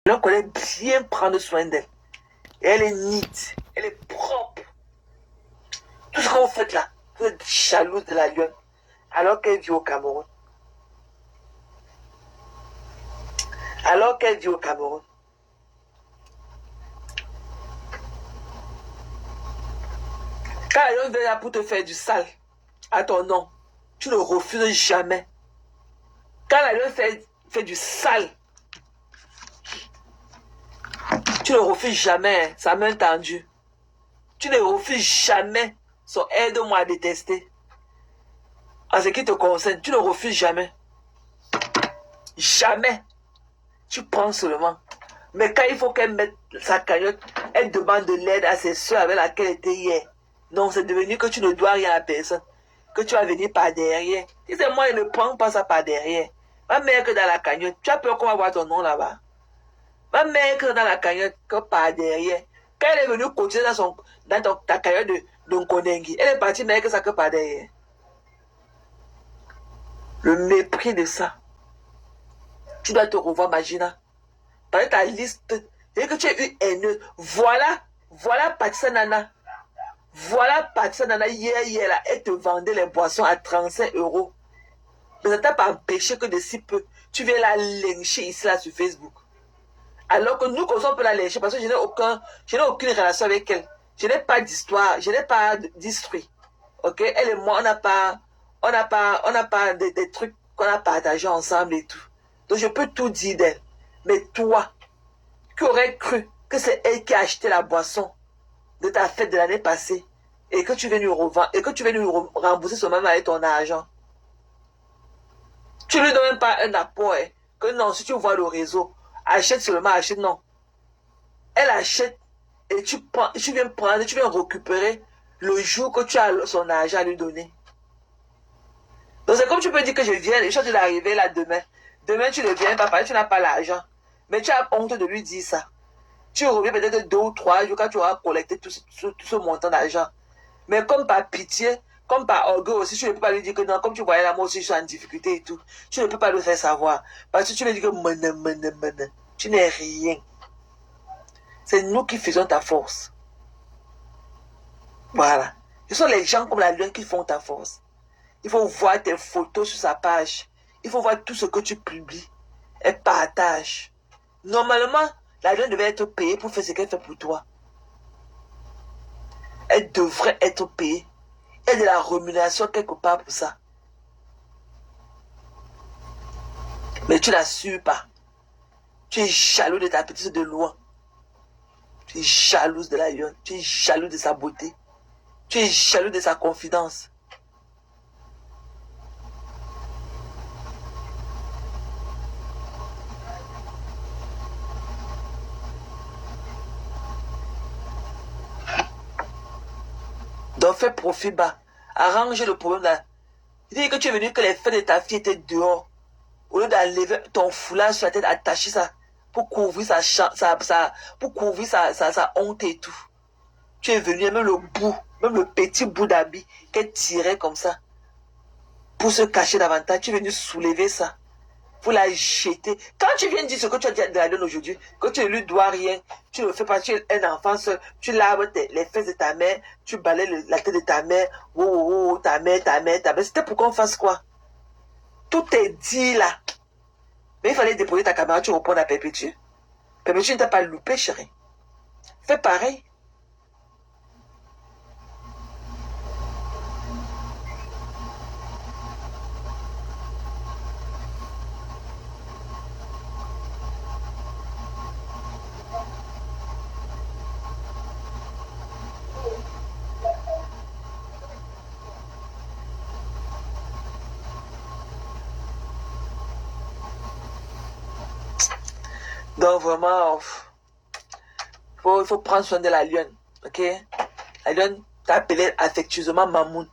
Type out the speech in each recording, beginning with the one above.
Donc, on est bien prendre soin d'elle. Et elle est neat, elle est propre. Tout ce que vous faites là, vous êtes jalouse de la lionne, alors qu'elle vit au Cameroun. Alors qu'elle vit au Cameroun. Quand la lionne vient là pour te faire du sale à ton nom, tu ne refuses jamais. Quand la lionne fait du sale, tu ne refuses jamais sa main tendue. Tu ne refuses jamais son aide-moi à détester. En ce qui te concerne, tu ne refuses jamais. Jamais. Tu prends seulement. Mais quand il faut qu'elle mette sa cagnotte, elle demande de l'aide à ses soeurs avec laquelle elle était hier. Non, c'est devenu que tu ne dois rien à personne. Que tu vas venir par derrière. Si c'est moi, je ne prends pas ça par derrière. Ma mère que dans la cagnotte, tu as peur qu'on va voir ton nom là-bas. Ma mère que dans la cagnotte, que par derrière. Quand elle est venue cotiser dans ta cagnotte de Nkondengi, elle est partie mais que ça que par derrière. Le mépris de ça. Tu dois te revoir, Magina. Par ta liste, et que tu as eu haineuse. Voilà Patissa Nana. Voilà Patissa Nana, hier, là, elle te vendait les boissons à 35 €. Mais ça ne t'a pas empêché que de si peu, tu viens la lyncher ici, là, sur Facebook. Alors que nous, comme ça, on peut la lyncher parce que je n'ai aucune relation avec elle. Je n'ai pas d'histoire, je n'ai pas d'histoire. Ok? Elle et moi, on n'a pas des trucs qu'on a partagés ensemble et tout. Donc, je peux tout dire d'elle. Mais toi, qui aurais cru que c'est elle qui a acheté la boisson de ta fête de l'année passée et que tu veux lui revendre et que tu veux lui rembourser seulement avec ton argent. Tu lui donnes même pas un apport, hein, que non, si tu vois le réseau, achète seulement, achète, non. Elle achète et tu viens prendre, tu viens récupérer le jour que tu as son argent à lui donner. Donc c'est comme tu peux dire que je viens, les choses de l'arrivée là demain. Demain tu ne viens pas parce que tu n'as pas l'argent. Mais tu as honte de lui dire ça. Tu reviens peut-être 2 ou 3 jours quand tu auras collecté tout ce montant d'argent. Mais comme par pitié, comme par orgueil aussi, tu ne peux pas lui dire que non, comme tu voyais là, moi aussi je suis en difficulté et tout. Tu ne peux pas le faire savoir. Parce que tu lui dis que tu n'es rien. C'est nous qui faisons ta force. Voilà. Ce sont les gens comme la lune qui font ta force. Il faut voir tes photos sur sa page. Il faut voir tout ce que tu publies. Elle partage. Normalement, la lune devait être payée pour faire ce qu'elle fait pour toi. Elle devrait être payée. Il y a de la rémunération quelque part pour ça. Mais tu ne l'assures pas. Tu es jaloux de ta petite de loin. Tu es jalouse de la lionne. Tu es jaloux de sa beauté. Tu es jaloux de sa confidence. Donc fais profit bas. Arrange le problème là. Dis que tu es venu que les fêtes de ta fille étaient dehors. Au lieu d'enlever ton foulard sur la tête, attacher ça pour couvrir pour couvrir sa honte et tout. Tu es venu, même le bout, même le petit bout d'habit qu'elle tirait comme ça pour se cacher davantage. Tu es venu soulever ça pour la jeter. Quand tu viens dire ce que tu as dit de la donne aujourd'hui, que tu ne lui dois rien, tu ne fais pas, tu es un enfant seul, tu laves les fesses de ta mère, tu balayes la tête de ta mère, ta mère. C'était pour qu'on fasse quoi? Tout est dit là. Mais il fallait déposer ta caméra, tu reprends à Perpétue. Perpétue ne t'a pas loupé, chérie. Fais pareil. Donc vraiment, il faut prendre soin de la lionne. Ok? La lionne t'a appelé affectueusement Mamoun.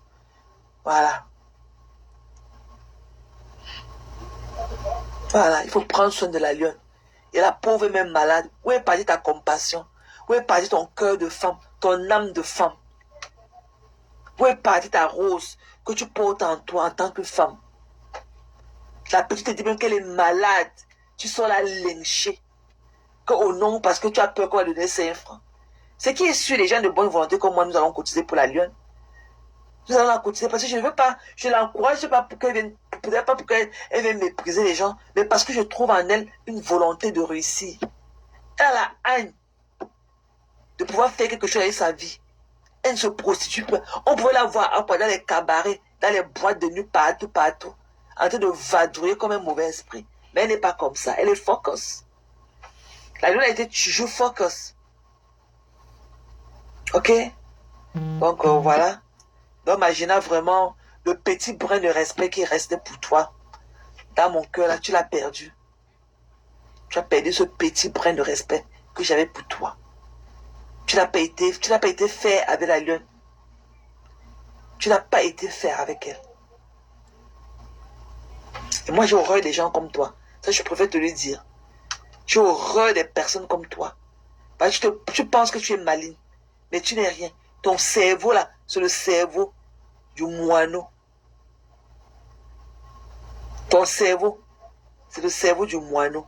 Voilà. Voilà, il faut prendre soin de la lionne. Et la pauvre est même malade. Où est partie ta compassion? Où est parti ton cœur de femme, ton âme de femme? Où est partie ta rose que tu portes en toi en tant que femme? La petite te dit même qu'elle est malade. Tu sors la lyncher. qu'au nom, parce que tu as peur qu'on va donner 5 francs. Ce qui est sûr, les gens de bonne volonté comme moi, nous allons cotiser pour la lionne. Nous allons la cotiser parce que je ne veux pas, je l'encourage pas pour qu'elle vienne, peut-être pas pour qu'elle vienne mépriser les gens, mais parce que je trouve en elle une volonté de réussir. Elle a la haine de pouvoir faire quelque chose avec sa vie. Elle ne se prostitue pas. On pouvait la voir dans les cabarets, dans les boîtes de nuit, partout, en train de vadrouiller comme un mauvais esprit. Mais elle n'est pas comme ça. Elle est focus. La lune a été toujours focus. Ok? Donc, voilà. Donc, imagine vraiment le petit brin de respect qui restait pour toi. Dans mon cœur, là, tu l'as perdu. Tu as perdu ce petit brin de respect que j'avais pour toi. Tu n'as pas été faire avec la lune. Tu n'as pas été faire avec elle. Et moi, j'ai horreur des gens comme toi. Ça, je préfère te le dire. J'ai horreur des personnes comme toi. Parce que tu penses que tu es maligne. Mais tu n'es rien. Ton cerveau, là, c'est le cerveau du moineau. Ton cerveau, c'est le cerveau du moineau.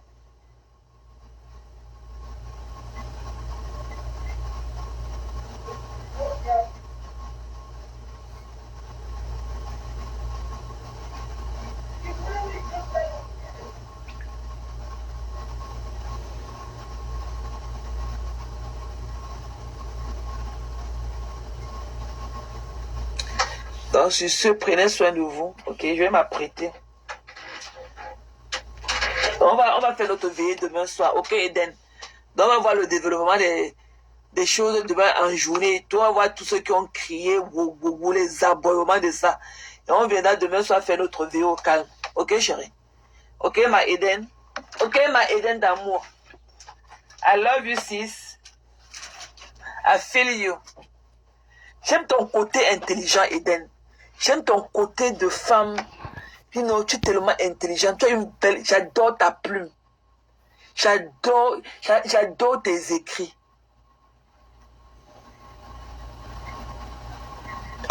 Donc, sur ce, prenez soin de vous. Ok, je vais m'apprêter. On va faire notre veillée demain soir. Ok, Eden. Donc, on va voir le développement des choses demain en journée. Toi, on va voir tous ceux qui ont crié, les aboiements de ça. Et on viendra demain soir faire notre veillée au calme. Ok, chérie? Ok, ma Eden? Ok, ma Eden d'amour? I love you, sis. I feel you. J'aime ton côté intelligent, Eden. J'aime ton côté de femme. Tu es tellement intelligente. Tu as une belle... J'adore ta plume. J'adore tes écrits.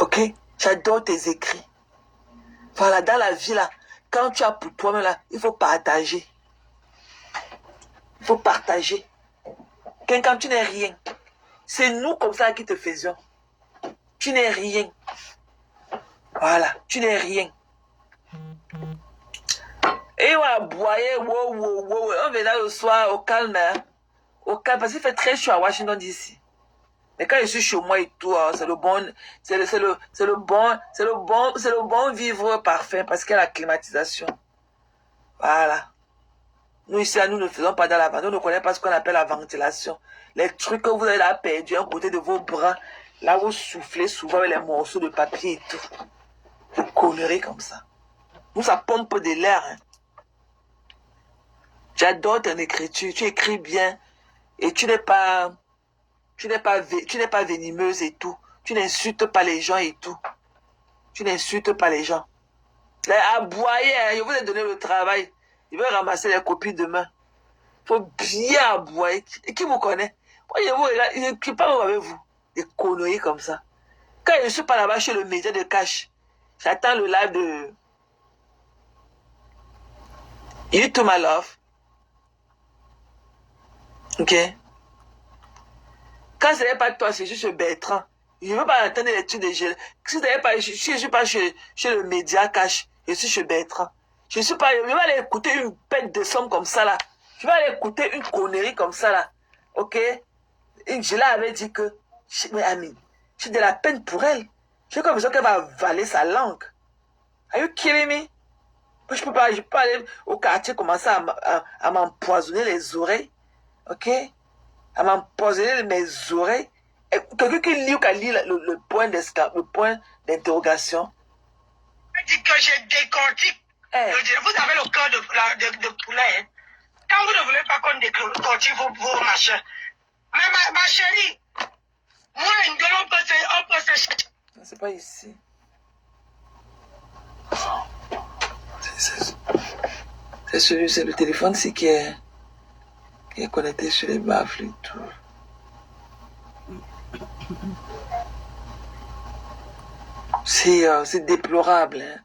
Ok? J'adore tes écrits. Voilà, dans la vie, là, quand tu as pour toi-même, là, il faut partager. Il faut partager. Quand tu n'es rien, c'est nous comme ça qui te faisions. Tu n'es rien. Voilà, tu n'es rien. Et on va boyer, on viendra le soir au calme, hein? Au calme, parce qu'il fait très chaud à Washington DC. Mais quand je suis chez moi et tout, hein, c'est le bon vivre parfait parce qu'il y a la climatisation. Voilà. Nous ici, nous ne faisons pas dans la ventilation, nous ne connaissons pas ce qu'on appelle la ventilation. Les trucs que vous avez là perdus à côté de vos bras, là vous soufflez souvent avec les morceaux de papier et tout. Des conneries comme ça. Nous, ça pompe de l'air. Hein. J'adore ton écriture, tu écris bien et tu n'es pas venimeuse et tout. Tu n'insultes pas les gens et tout. Tu n'insultes pas les gens. Aboyer, hein, je vous ai donné le travail. Je vais ramasser les copies demain. Il faut bien aboyer. Et qui vous connaît? Moi, je vous regarde, je ne suis pas avec vous. Des conneries comme ça. Quand je ne suis pas là-bas chez le média de Cash, j'attends le live de You to my love. Ok? Quand ce n'est pas toi, c'est juste Bertrand. Je ne veux pas attendre les trucs de gel. Si je ne suis pas chez le média Cash, je suis chez Bertrand. Je vais aller écouter une pète de somme comme ça là. Je vais aller écouter une connerie comme ça là. Ok? Et je l'avais dit que, mais Amine, j'ai de la peine pour elle. J'ai comme l'impression qu'elle va avaler sa langue. Are you kidding me? Moi, je peux pas aller au quartier commencer à m'empoisonner les oreilles. Ok? À m'empoisonner mes oreilles. Quelqu'un qui lit ou qui lit le point d'interrogation. Je dis que j'ai décortique. Hey. Vous avez le cœur de poulet. Hein? Quand vous ne voulez pas qu'on décortique vos machins. Mais ma chérie, moi, une gueule, on peut se chercher. C'est pas ici. C'est le téléphone, c'est qui est connecté sur les baffles et tout. C'est déplorable. Hein.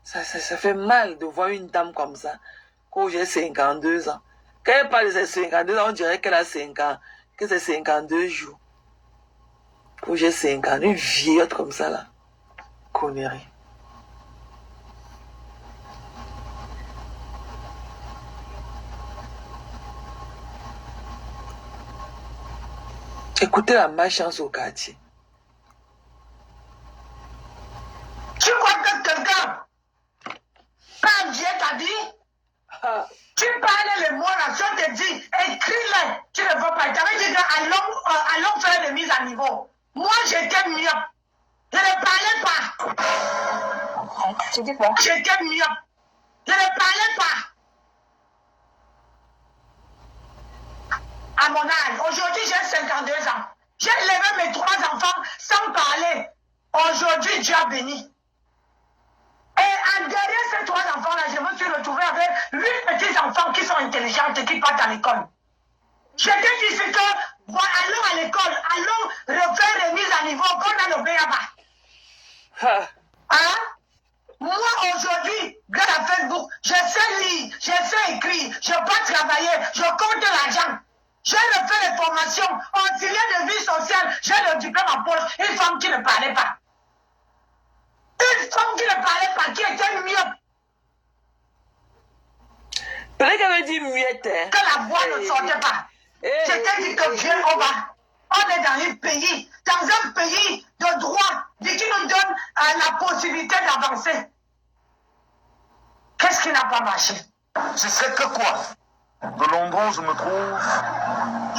Ça fait mal de voir une dame comme ça. Quand j'ai 52 ans, Quand elle parle de ses 52 ans, on dirait qu'elle a 5 ans, que c'est 52 jours. Quand j'ai 5 ans, une vieillotte comme ça là, connerie. Écoutez la malchance au quartier. Tu crois que quelqu'un, quand Dieu t'a dit, tu parles les mots là, je te dis, écris-les, tu ne veux pas. Tu avais dit allons faire des mises à niveau. Moi, j'étais mieux. Je ne parlais pas. Tu dis quoi? J'étais mieux. Je ne parlais pas. À mon âge, aujourd'hui, j'ai 52 ans. J'ai élevé mes 3 enfants sans parler. Aujourd'hui, Dieu a béni. Et derrière ces 3 enfants-là, je me suis retrouvé avec 8 petits-enfants qui sont intelligents et qui partent à l'école. Je t'ai dit ce que, bon, allons à l'école, allons refaire les mises à niveau qu'on a le BABA. Hein? Moi, aujourd'hui, grâce à Facebook, je sais lire, je sais écrire, je peux travailler, je compte l'argent. J'ai refait les formations, auxiliaire de vie sociale, j'ai le diplôme en poche, une femme qui ne parlait pas. Une femme qui ne parlait pas, qui était mieux. Peut-être qu'elle avait dit muette. Hein? Que la voix ne sortait pas. Je t'ai dit que Dieu, on est dans un pays de droit, qui nous donne la possibilité d'avancer. Qu'est-ce qui n'a pas marché? Je sais que quoi? De l'endroit où je me trouve,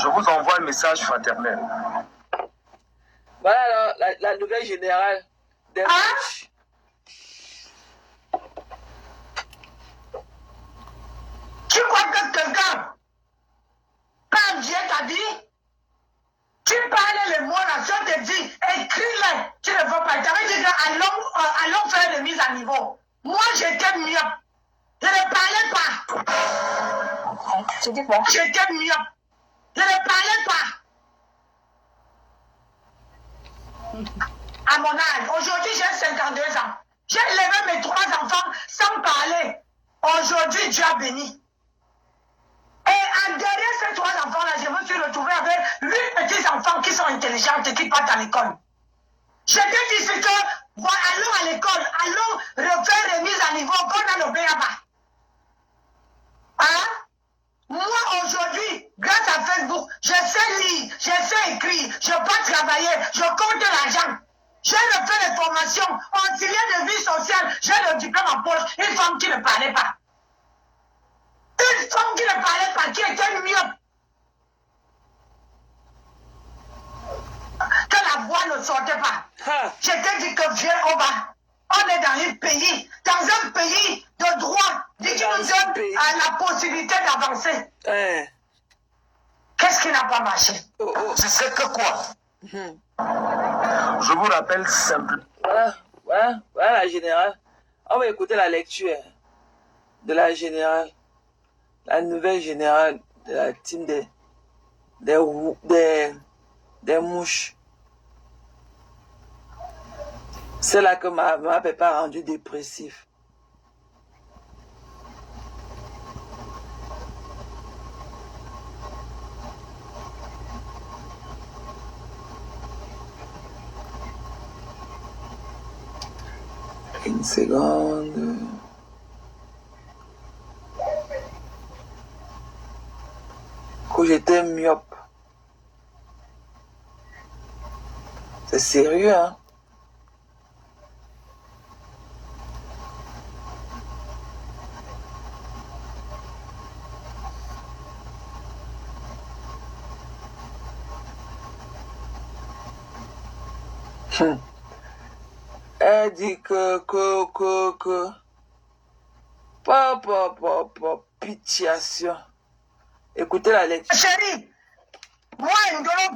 je vous envoie un message fraternel. Voilà alors, la nouvelle générale des matchs. Tu crois que quelqu'un, quand Dieu t'a dit, tu parles les mots là, je te dis, écris-les, tu ne veux pas. Tu avais dit allons faire des mises à niveau. Moi, j'étais mieux. Je ne parlais pas. Tu dis quoi? J'étais mieux. Je ne parlais pas. À mon âge, aujourd'hui, j'ai 52 ans. J'ai élevé mes 3 enfants sans parler. Aujourd'hui, Dieu a béni. Et derrière ces 3 enfants-là, je me suis retrouvé avec 8 petits-enfants qui sont intelligents et qui partent à l'école. Je t'ai dit ce que, bon, allons à l'école, allons refaire les mises à niveau qu'on a le BABA. Hein? Moi, aujourd'hui, grâce à Facebook, je sais lire, je sais écrire, je peux travailler, je compte l'argent. J'ai refait les formations, auxiliaire de vie sociale, j'ai le diplôme en poche, une femme qui ne parlait pas. Une femme qui ne parlait pas, qui était mieux. Que la voix ne sortait pas. Je t'ai dit que viens, on est dans un pays de droit, qui nous donne la possibilité d'avancer. Qu'est-ce qui n'a pas marché? Je sais que quoi? Je vous rappelle simplement. Voilà la générale. On va écouter la lecture de la générale. La nouvelle générale de la team des mouches. C'est là que ma papa a rendu dépressif. Une seconde. Que j'étais myope. C'est sérieux, hein? Elle dit que pitiation. Écoutez la lecture. Chérie, moi, on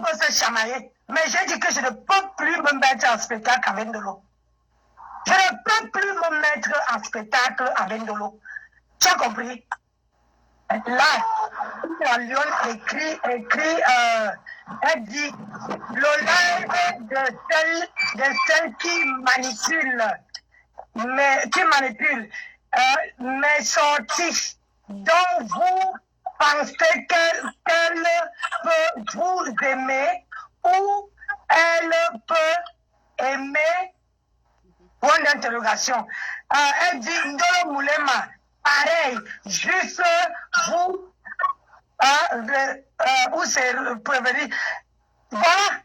peut se chamailler, mais j'ai dit que je ne peux plus me mettre en spectacle avec de l'eau. Je ne peux plus me mettre en spectacle avec de l'eau. Tu as compris? Là, Lyon écrit, elle dit, le live de celle qui manipule mes sorties, dont vous pensez qu'elle peut vous aimer ou elle peut aimer? Point d'interrogation. Elle dit Ndolo Moulema, pareil, juste vous, vous se prévenir. Voilà.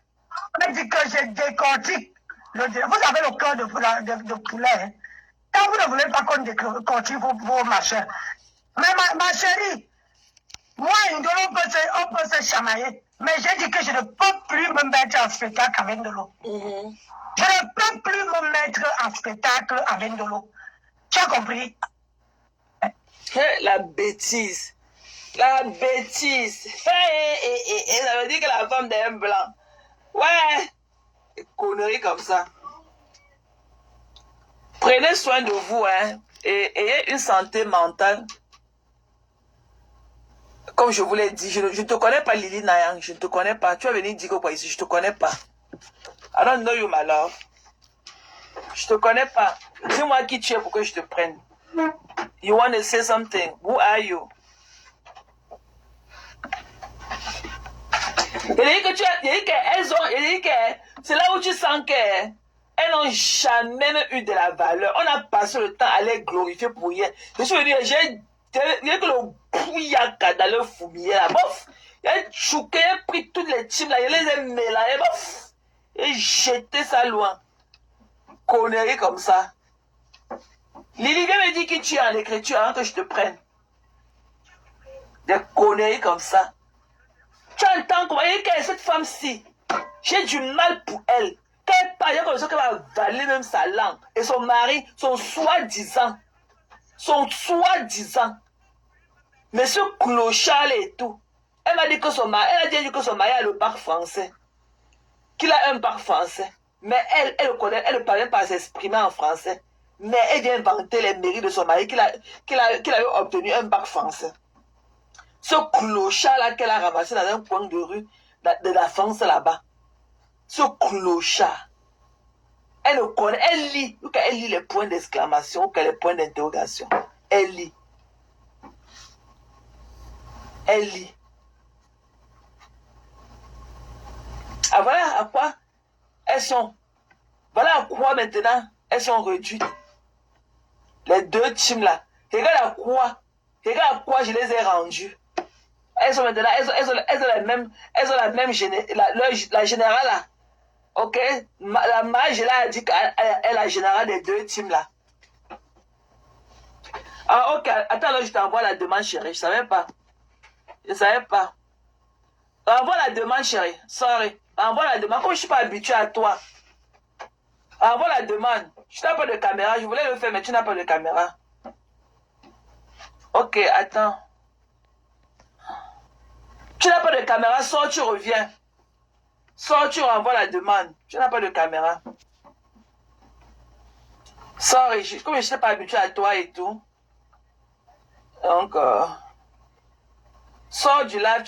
Elle dit que je décortique. Vous avez le cœur de poulet. Hein. Quand vous ne voulez pas qu'on décortique vos machins. Mais ma chérie, moi, Ndolo, on peut se chamailler. Mais j'ai dit que je ne peux plus me mettre en spectacle avec Ndolo. Je ne peux plus me mettre en spectacle avec Ndolo. Tu as compris? La bêtise. La bêtise. Ça veut dire que la femme d'un blanc. Ouais. Des conneries comme ça. Prenez soin de vous, hein. Et ayez une santé mentale. Comme je vous l'ai dit, je ne te connais pas, Lily Nayang. Je ne te connais pas. Tu vas venir dire quoi ici? Je ne te connais pas. I don't know you, my love. Je te connais pas. Dis-moi qui tu es pour que je te prenne. You want to say something? Who are you? Il dit que tu as, il dit qu'elles ont, il dit que c'est là où tu sens qu'elles n'ont jamais eu de la valeur. On a passé le temps à les glorifier pour rien. Je suis venu, j'ai que le pouillaka dans le fumier là, bof. Il a chouqué, il a pris toutes les teams là, il les a mélangés, bof. Et jeté ça loin. Conneries comme ça. Lily, viens me dire qui tu es en écriture avant que je te prenne. Des conneries comme ça. Tu entends comment il est cette femme-ci. J'ai du mal pour elle. Quand elle parle, il y a comme ça qu'elle va avaler même sa langue. Et son mari, son soi-disant. Mais ce clochard et tout. Elle m'a dit que son mari, elle a dit que son mari a le bac français. Qu'il a un bac français. Mais elle le connaît, elle ne parvient pas à s'exprimer en français. Mais elle vient inventer les mérites de son mari qu'il a obtenu un bac français. Ce clochard-là qu'elle a ramassé dans un coin de rue de la France là-bas. Ce clochard. Elle le connaît, elle lit. Quand elle lit les points d'exclamation, ou les points d'interrogation. Elle lit. Elle lit. Ah voilà à quoi elles sont. Voilà à quoi maintenant elles sont réduites. Les deux teams là. Regarde à quoi je les ai rendues. Elles sont maintenant, elles ont la même la générale là. Ok? La mage là a dit qu'elle est la générale des deux teams là. Ah ok, attends là, je t'envoie la demande chérie, je savais pas. Envoie la demande chérie, sorry. Envoie la demande, comme je suis pas habitué à toi. Envoie la demande. Tu n'as pas de caméra, je voulais le faire mais tu n'as pas de caméra. Ok, attends. Tu n'as pas de caméra, sors, tu reviens. Sors, tu renvoies la demande. Tu n'as pas de caméra. Sorry, comme je ne suis pas habitué à toi et tout. Donc, sors du live.